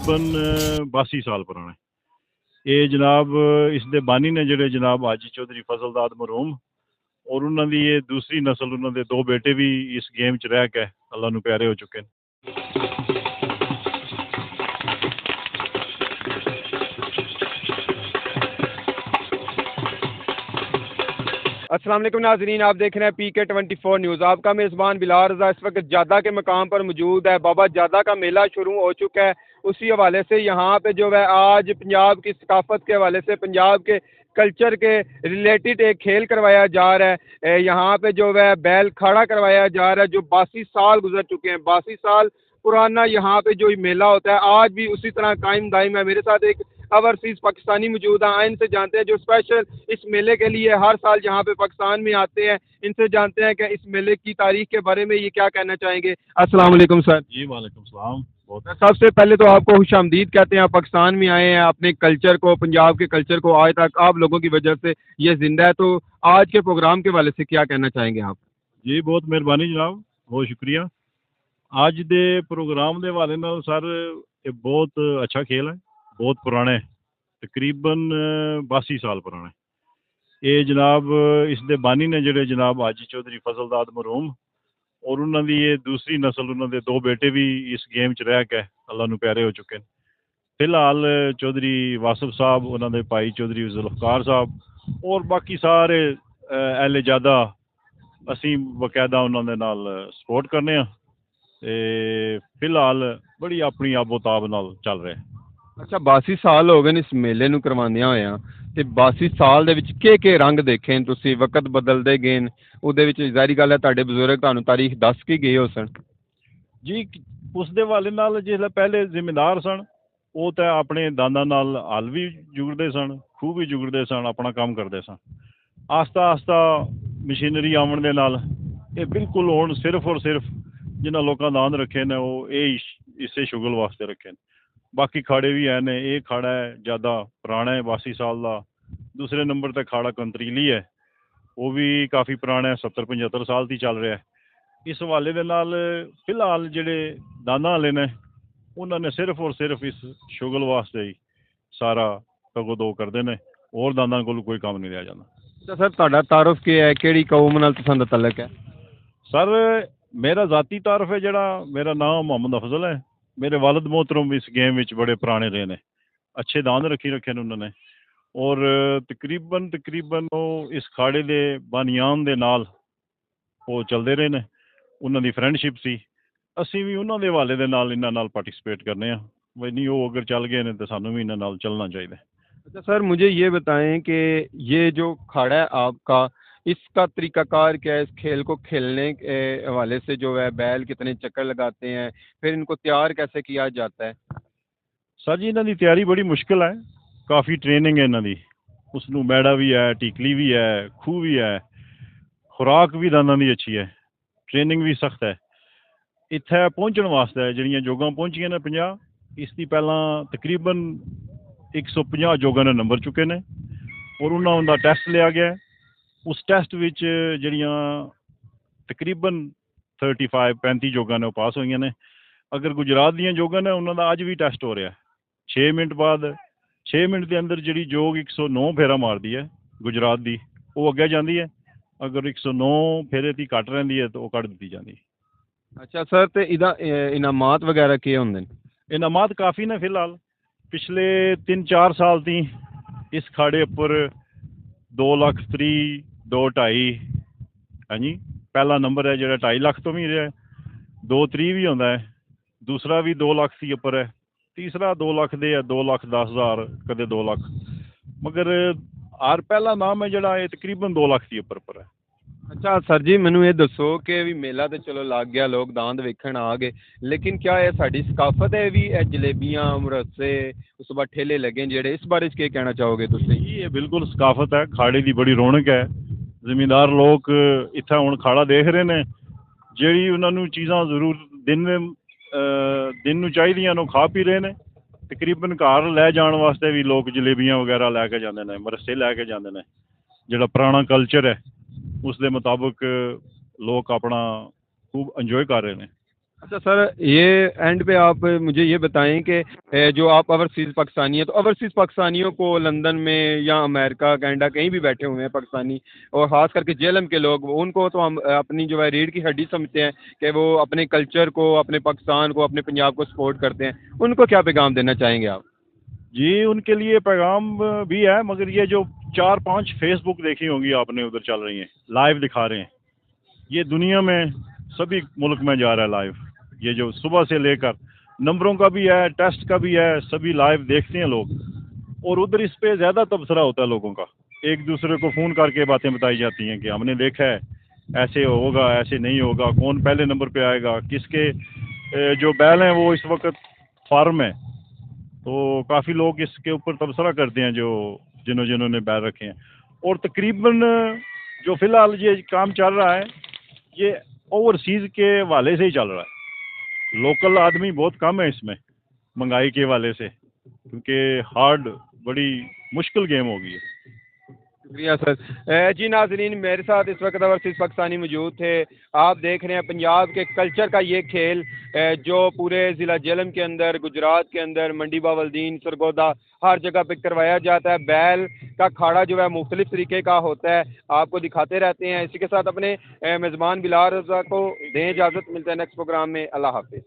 तकरीबन 82 साल पुराना है। ये जनाब इसके बानी ने जोड़े जनाब हाजी चौधरी फजलदाद मरहूम और उन्होंने ये दूसरी नस्ल उन्होंने दो बेटे भी इस गेम च रह के अल्लाह नू प्यारे हो चुके हैं। अस्सलाम वालेकुम नाज़रीन, आप देख रहे हैं PK24 न्यूज़। आपका मेज़बान बिलाल रज़ा इस वक्त जादा के मकाम पर मौजूद है। बाबा जादा का मेला शुरू हो चुका है। उसी हवाले से यहाँ पे जो है आज पंजाब की सकाफत के हवाले से पंजाब के कल्चर के रिलेटेड एक खेल करवाया जा रहा है। यहाँ पे जो है बैल खड़ा करवाया जा रहा है जो 82 साल गुजर चुके हैं। 82 साल पुराना यहाँ पे जो मेला होता है आज भी उसी तरह कायम दायम है। मेरे साथ एक ओवरसीज़ पाकिस्तानी मौजूद हैं, इनसे जानते हैं जो स्पेशल इस मेले के लिए हर साल यहाँ पे पाकिस्तान में आते हैं। इनसे जानते हैं कि इस मेले की तारीख के बारे में ये क्या कहना चाहेंगे। अस्सलाम वालेकुम सर। जी वालेकुम सलाम। बहुत सबसे पहले तो आपको खुशामदीद कहते हैं। आप पाकिस्तान में आए हैं, अपने कल्चर को, पंजाब के कल्चर को आज तक आप लोगों की वजह से ये जिंदा है, तो आज के प्रोग्राम के वाले से क्या कहना चाहेंगे आप। जी बहुत मेहरबानी जनाब, बहुत शुक्रिया। ਅੱਜ ਦੇ प्रोग्राम के हवाले नाल सर ये बहुत अच्छा खेल है, बहुत पुराना है, तकरीबन 82 साल पुराना है। ये जनाब इसके बानी ने जोड़े जनाब हाजी चौधरी फजलदाद मरहूम और उन्होंने ये दूसरी नस्ल उन्होंने दो बेटे भी इस गेम च रह के अल्लाह नू प्यारे हो चुके हैं। फिलहाल चौधरी वासिफ साहब, उन्होंने भाई चौधरी जुल्फकार साहब और बाकी सारे एहले ज़्यादा असी बकायदा उन्होंने नाल सपोर्ट करने हैं। फिलहाल बड़ी अपनी आबोताब नाल चल रहा है। अच्छा, 82 साल हो गए इस मेले नू करवांदियां होया ते 82 साल दे विच के रंग देखे तुसीं, वक्त बदलदे गए न, उहदे विच ज़ाहिर गल है तुहाडे बजुर्ग तुहानूं तारीख दस के गए हो सन। जी उस दे हवाले नाल जिसलै पहले जिमींदार सन वो तो अपने दांदां नाल हल भी जुगड़दे सन, खूह भी जुगड़दे सन, अपना काम करते सन। आस्ता आस्ता मशीनरी आवन दे नाल ये बिल्कुल हुण सिर्फ और सिर्फ जिन्होंने लोगों दांद रखे ने वो इसे शुगल वास्ते रखे ने। बाकी खाड़े भी हैं ने, ये खाड़ा है ज़्यादा पुराना है 82 साल का। दूसरे नंबर पर खाड़ा कंतरीली है, वो भी काफ़ी पुराना है, 70-75 साल की चल रहा है। इस हवाले दे नाल फिलहाल जेडे दाना वाले ने उन्होंने सिर्फ और सिर्फ इस शुगल वास्ते ही सारा तगो दो करते हैं, और दाना को कोई काम नहीं लिया जाता। सर तुहाडा तारुफ क्या है, केड़ी कौम नाल तुहाडा तल्लक है। सर मेरा ज़ाती तारफ है जड़ा, मेरा नाम मोहम्मद अफजल है। मेरे वालिद मोहतरम इस गेम में बड़े पुराने रहे ने, अच्छे दांद रखे ने उन्होंने, और तकरीबन वो इस खाड़े दे बानियान दे नाल वो चलते रहे ने। उन्होंने फ्रेंडशिप सी, असी भी उन्होंने हवाले दे नाल इन्हां नाल पार्टिसिपेट करने हैं। भाई नहीं वो अगर चल गए ने तो सानू भी इन्हां नाल चलना चाहिए। अच्छा सर, मुझे ये बताएं कि ये जो खाड़ा है आपका, इसका तरीकाकार क्या है। इस खेल को खेलने के हवाले से जो है बैल कितने चक्कर लगाते हैं, फिर इनको तैयार कैसे किया जाता है। सर जी इन्हां दी तैयारी बड़ी मुश्किल है, काफ़ी ट्रेनिंग है इन्हां दी। उसनू मैड़ा भी है, टीकली भी है, खूह भी है, खुराक भी दाना की अच्छी है, ट्रेनिंग भी सख्त है। इत्थे पहुँचने वास्ते जिहड़ियां जोगां पहुँचियां ने 50, इसकी पहला तकरीबन 150 जोगां ने नंबर चुके ने और उन्होंने उनका टेस्ट लिया गया है। उस टेस्ट विच जिहड़ियां तकरीबन 35 जोगां ने पास हुई ने। अगर गुजरात दियां जोगां ने उन्होंने अज भी टेस्ट हो रहा है। 6 मिनट बाद 6 मिनट के अंदर जी जोग 109 फेरा मारती है गुजरात की, वो अगे जाती है। अगर 109 फेरे की घट रही है तो वो कट दी जाती है। अच्छा सर, तो इदा इनामात वगैरह क्या होंगे। इनामात काफ़ी ने। फिलहाल पिछले 3-4 साल थी इस खाड़े पर 2 लाख 3, 2.5, हाँ जी पहला नंबर है जो 2.5 लाख तो भी रहा है, 2-3 भी होता है, दूसरा भी 2 लाख से उपर है, तीसरा 2 लाख दे है, 2,10,000 कदे 2 लाख। मगर हर पहला नाम है जोड़ा ये तकरीबन 2 लाख से उपर पर है। अच्छा सर जी, मैनू ये दसो कि भी मेला तो चलो लग गया, लोग दांद वेखण आ गए, लेकिन क्या ये साडी सकाफत है भी जलेबियां मुरस्से उस बाद ठेले लगे जेड़े, इस बारे क्या कहना चाहोगे तुसीं। ये बिल्कुल सकाफत है, खाड़े की बड़ी रौनक है। जमींदार लोग इत्थे हुण खाड़ा देख रहे हैं, जी उन्होंने चीज़ां जरूर दिन नूं चाहिदियां ने खा पी रहे हैं। तकरीबन घर लै जाने वास्ते भी लोग जलेबियां वगैरह लैके जाते हैं, मरस्से लैके जाते हैं। जोड़ा पुराना कल्चर है उस दे मुताबिक लोग अपना खूब इंजॉय कर रहे हैं। اچھا سر، یہ اینڈ پہ آپ مجھے یہ بتائیں کہ جو آپ اوورسیز پاکستانی ہیں، تو اوورسیز پاکستانیوں کو لندن میں یا امریکہ کینیڈا کہیں بھی بیٹھے ہوئے ہیں پاکستانی، اور خاص کر کے جیلم کے لوگ، ان کو تو ہم اپنی جو ہے ریڑھ کی ہڈی سمجھتے ہیں کہ وہ اپنے کلچر کو، اپنے پاکستان کو، اپنے پنجاب کو سپورٹ کرتے ہیں، ان کو کیا پیغام دینا چاہیں گے آپ؟ جی ان کے لیے پیغام بھی ہے، مگر یہ جو 4-5 فیس بک دیکھی ہوں گی آپ نے ادھر چل رہی ہیں، لائیو دکھا رہے ہیں، یہ دنیا میں سبھی ملک میں جا رہا ہے لائیو، یہ جو صبح سے لے کر نمبروں کا بھی ہے، ٹیسٹ کا بھی ہے، سبھی لائیو دیکھتے ہیں لوگ، اور ادھر اس پہ زیادہ تبصرہ ہوتا ہے لوگوں کا، ایک دوسرے کو فون کر کے باتیں بتائی جاتی ہیں کہ ہم نے دیکھا ہے ایسے ہوگا، ایسے نہیں ہوگا، کون پہلے نمبر پہ آئے گا، کس کے جو بیل ہیں وہ اس وقت فارم ہے، تو کافی لوگ اس کے اوپر تبصرہ کرتے ہیں جو جنہوں نے بیل رکھے ہیں، اور تقریباً جو فی الحال یہ کام چل رہا ہے یہ اوورسیز کے حوالے سے ہی چل رہا ہے، لوکل آدمی بہت کم ہے اس میں مہنگائی کے حوالے سے، کیونکہ ہارڈ بڑی مشکل گیم ہو گئی ہے۔ شکریہ سر۔ جی ناظرین، میرے ساتھ اس وقت اوورسیز پاکستانی موجود تھے۔ آپ دیکھ رہے ہیں پنجاب کے کلچر کا یہ کھیل جو پورے ضلع جہلم کے اندر، گجرات کے اندر، منڈی باولدین، سرگودا، ہر جگہ پہ کروایا جاتا ہے۔ بیل کا کھاڑا جو ہے مختلف طریقے کا ہوتا ہے، آپ کو دکھاتے رہتے ہیں۔ اسی کے ساتھ اپنے میزبان بلال رضا کو دیں اجازت، ملتے ہیں نیکسٹ پروگرام میں۔ اللہ حافظ۔